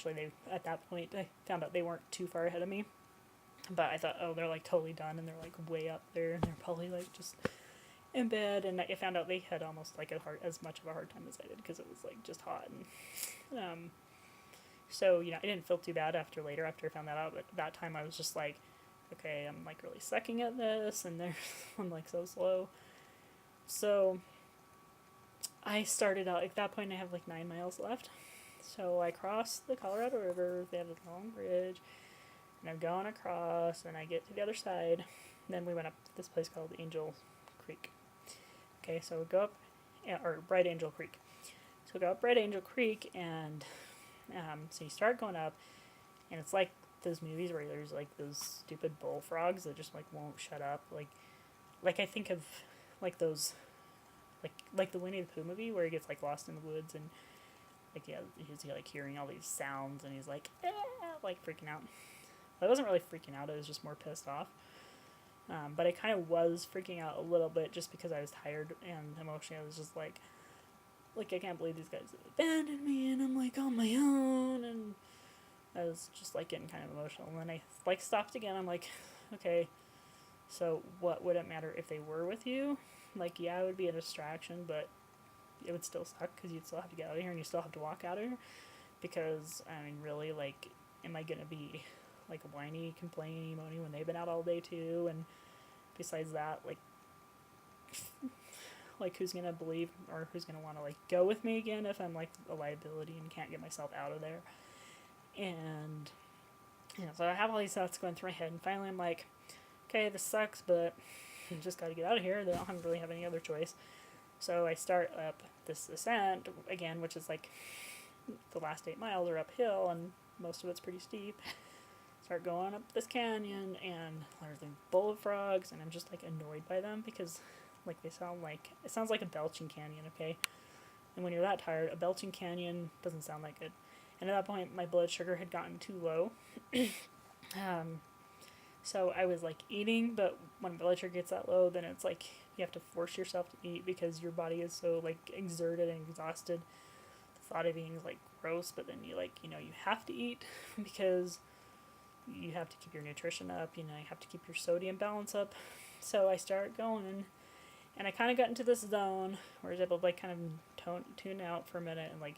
actually, they at that point I found out they weren't too far ahead of me. But I thought, oh, they're like totally done, and they're like way up there, and they're probably like just in bed. And I found out they had almost like as much of a hard time as I did because it was like just hot. And so I didn't feel too bad later after I found that out. But that time I was just like, okay, I'm like really sucking at this, and I'm like so slow. So I started out at that point. I have like 9 miles left. So I crossed the Colorado River. They have a long bridge, and I'm going across, and I get to the other side. And then we went up to this place called Angel Creek. Okay, so we go up, or Bright Angel Creek. So we go up Bright Angel Creek, and so you start going up, and it's like those movies where there's like those stupid bullfrogs that just like won't shut up. Like I think of like those, like the Winnie the Pooh movie where he gets like lost in the woods and like he's like hearing all these sounds and he's like like freaking out. I wasn't really freaking out. I was just more pissed off. But I kind of was freaking out a little bit just because I was tired and emotionally I was just like I can't believe these guys abandoned me and I'm like on my own, and I was just like getting kind of emotional. And then I like stopped again. I'm like, okay, so what would it matter if they were with you? Like, yeah, it would be a distraction, but it would still suck because you'd still have to get out of here and you still have to walk out of here. Because, I mean, really, like, am I going to be like whiny, complaining, moaning when they've been out all day too? And besides that, like who's going to believe or who's going to want to like go with me again if I'm like a liability and can't get myself out of there? And so I have all these thoughts going through my head, and finally I'm like, okay, this sucks, but I just got to get out of here. They don't really have any other choice. So I start up this ascent again, which is like the last 8 miles are uphill, and most of it's pretty steep. Start going up this canyon, and there's like bullfrogs, and I'm just like annoyed by them because like it sounds like a belching canyon, okay? And when you're that tired, a belching canyon doesn't sound like it. And at that point, my blood sugar had gotten too low. So I was like eating, but when blood sugar gets that low, then it's like you have to force yourself to eat because your body is so like exerted and exhausted. The thought of eating is like gross, but then you have to eat because you have to keep your nutrition up. You have to keep your sodium balance up. So I start going, and I kind of got into this zone where I was able to like kind of tune out for a minute and like.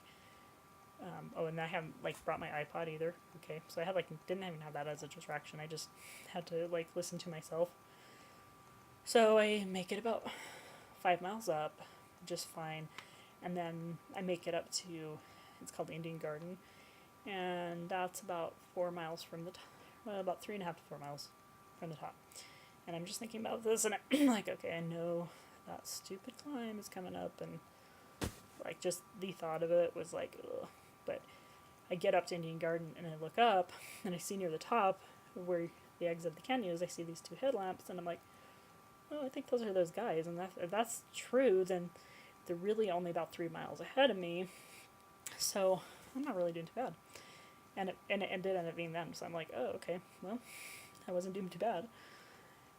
And I haven't like brought my iPod either. Okay, so I had didn't even have that as a distraction. I just had to like listen to myself. So I make it about 5 miles up, just fine, and then I make it up to, it's called Indian Garden, and that's about 4 miles from the top, about 3.5 to 4 miles from the top. And I'm just thinking about this, and I'm like, okay, I know that stupid climb is coming up, and like just the thought of it was like, ugh. But I get up to Indian Garden and I look up and I see near the top where the exit of the canyon is, I see these 2 headlamps, and I'm like, oh, I think those are those guys. And if that's true, then they're really only about 3 miles ahead of me. So I'm not really doing too bad. And it did end up being them. So I'm like, oh, okay, well, I wasn't doing too bad.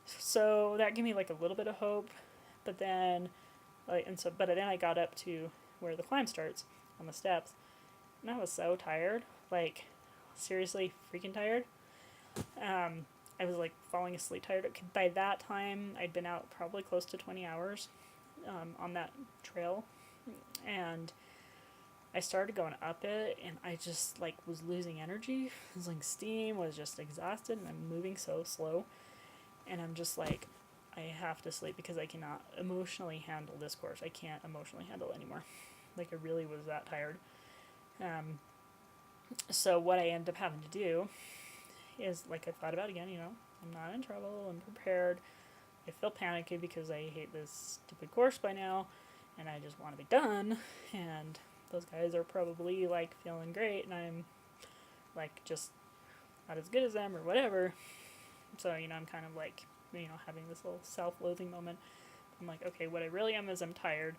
So that gave me like a little bit of hope. But then, but then I got up to where the climb starts on the steps. And I was so tired, like seriously freaking tired. I was like falling asleep tired. By that time, I'd been out probably close to 20 hours on that trail. And I started going up it, and I just like was losing energy. I was like steam, was just exhausted, and I'm moving so slow. And I'm just like, I have to sleep because I cannot emotionally handle this course. I can't emotionally handle it anymore. Like I really was that tired. So what I ended up having to do is, like I thought about again, I'm not in trouble, I'm prepared. I feel panicky because I hate this stupid course by now, and I just want to be done, and those guys are probably, like, feeling great, and I'm, like, just not as good as them or whatever. So, I'm kind of, like, having this little self-loathing moment. I'm like, okay, what I really am is I'm tired.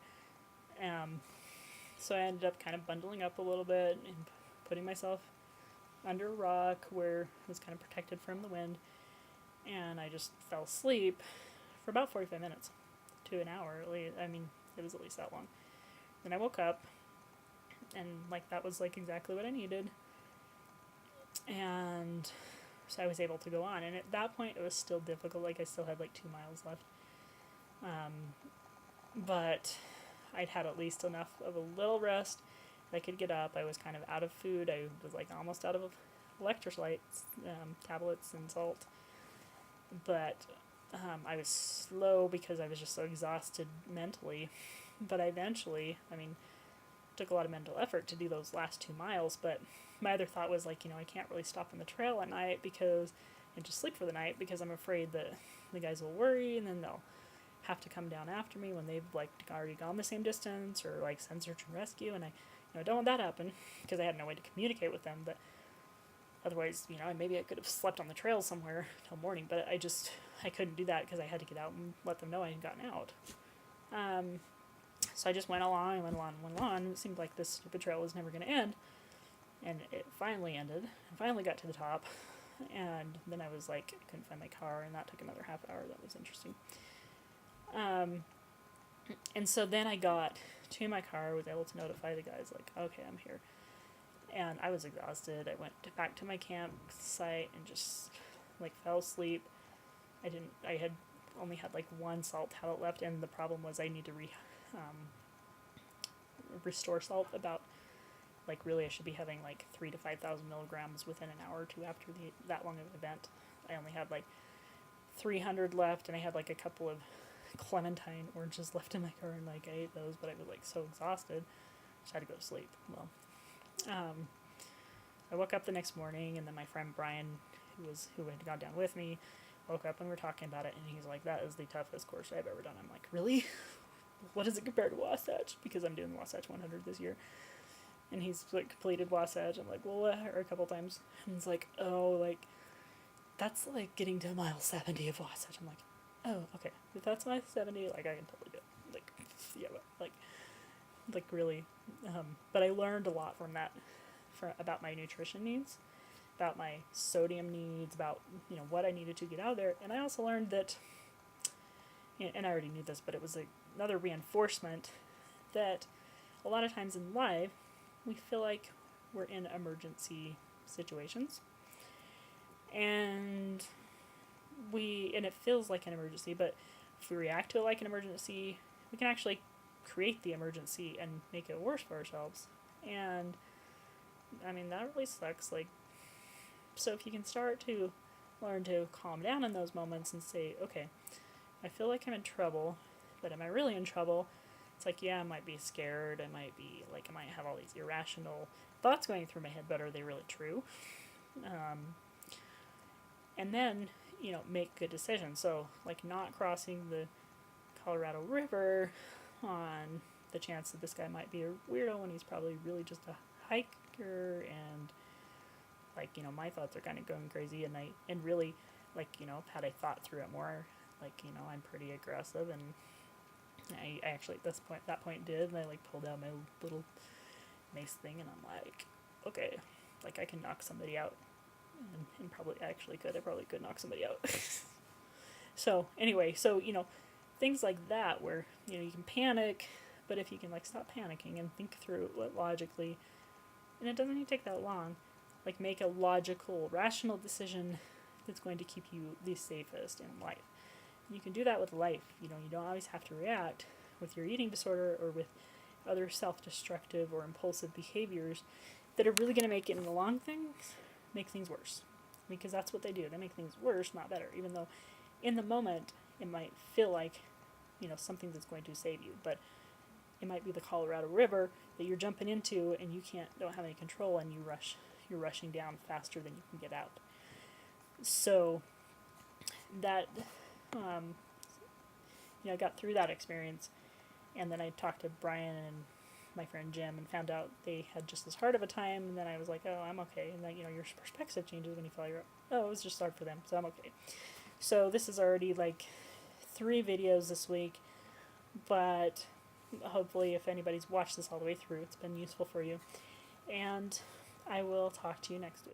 So I ended up kind of bundling up a little bit and putting myself under a rock where it was kind of protected from the wind, and I just fell asleep for about 45 minutes to an hour at least. I mean, it was at least that long. Then I woke up, and like that was like exactly what I needed. And so I was able to go on. And at that point, it was still difficult. Like, I still had like 2 miles left. But I'd had at least enough of a little rest. I could get up. I was kind of out of food. I was like almost out of electrolytes, tablets, and salt. But I was slow because I was just so exhausted mentally. But I eventually, took a lot of mental effort to do those last 2 miles. But my other thought was like, I can't really stop on the trail at night and just sleep for the night because I'm afraid that the guys will worry and then they'll have to come down after me when they've like already gone the same distance or like send search and rescue, and I don't want that to happen because I had no way to communicate with them. But otherwise, maybe I could have slept on the trail somewhere till morning, but I couldn't do that because I had to get out and let them know I had gotten out. So I just went along. It seemed like this stupid trail was never going to end, and it finally ended. I finally got to the top, and then I was like, I couldn't find my car, and that took another half hour. That was interesting. And so then I got to my car, was able to notify the guys, like, okay, I'm here. And I was exhausted. I went back to my campsite and just, like, fell asleep. I had only had, like, 1 salt tablet left, and the problem was I need to restore salt about, like, really I should be having, like, 3,000 to 5,000 milligrams within an hour or two after that long of an event. I only had, like, 300 left, and I had, like, a couple of clementine oranges left in my car, and like I ate those, but I was like so exhausted, so I had to go to sleep. Well, I woke up the next morning, and then my friend Brian, who had gone down with me, woke up and we were talking about it, and he's like, "That is the toughest course I've ever done." I'm like, "Really? What does it compare to Wasatch?" Because I'm doing the Wasatch 100 this year, and he's like completed Wasatch. I'm like, "Well, or a couple times," and he's like, "Oh, like that's like getting to mile 70 of Wasatch." I'm like, oh, okay. If that's my 70, like, I can totally do it. Like, yeah, but, like really. But I learned a lot from that, about my nutrition needs, about my sodium needs, about, what I needed to get out of there. And I also learned that, and I already knew this, but it was another reinforcement that a lot of times in life, we feel like we're in emergency situations. And it feels like an emergency, but if we react to it like an emergency, we can actually create the emergency and make it worse for ourselves. And that really sucks. Like, so if you can start to learn to calm down in those moments and say, okay, I feel like I'm in trouble, but am I really in trouble? It's like, yeah, I might be scared. I might have all these irrational thoughts going through my head, but are they really true? And then, make good decisions. So, like, not crossing the Colorado River on the chance that this guy might be a weirdo and he's probably really just a hiker, and, like, my thoughts are kind of going crazy, and really, like, had I thought through it more, like, I'm pretty aggressive, and I actually at that point did, and I, like, pulled out my little mace thing, and I'm like, okay, like, I can knock somebody out. And probably actually could. I probably could knock somebody out. So anyway, things like that where, you can panic, but if you can, like, stop panicking and think through it logically, and it doesn't even take that long, like, make a logical, rational decision that's going to keep you the safest in life. And you can do that with life. You don't always have to react with your eating disorder or with other self-destructive or impulsive behaviors that are really going to make it in the long make things worse, because that's what they do. They make things worse, not better, even though in the moment it might feel like something that's going to save you, but it might be the Colorado River that you're jumping into and you don't have any control, and you're rushing down faster than you can get out. So that I got through that experience, and then I talked to Brian and my friend Jim and found out they had just as hard of a time, and then I was like, oh, I'm okay. And then, your perspective changes when you feel like, oh, it was just hard for them, so I'm okay. So this is already like 3 videos this week, but hopefully if anybody's watched this all the way through, it's been useful for you. And I will talk to you next week.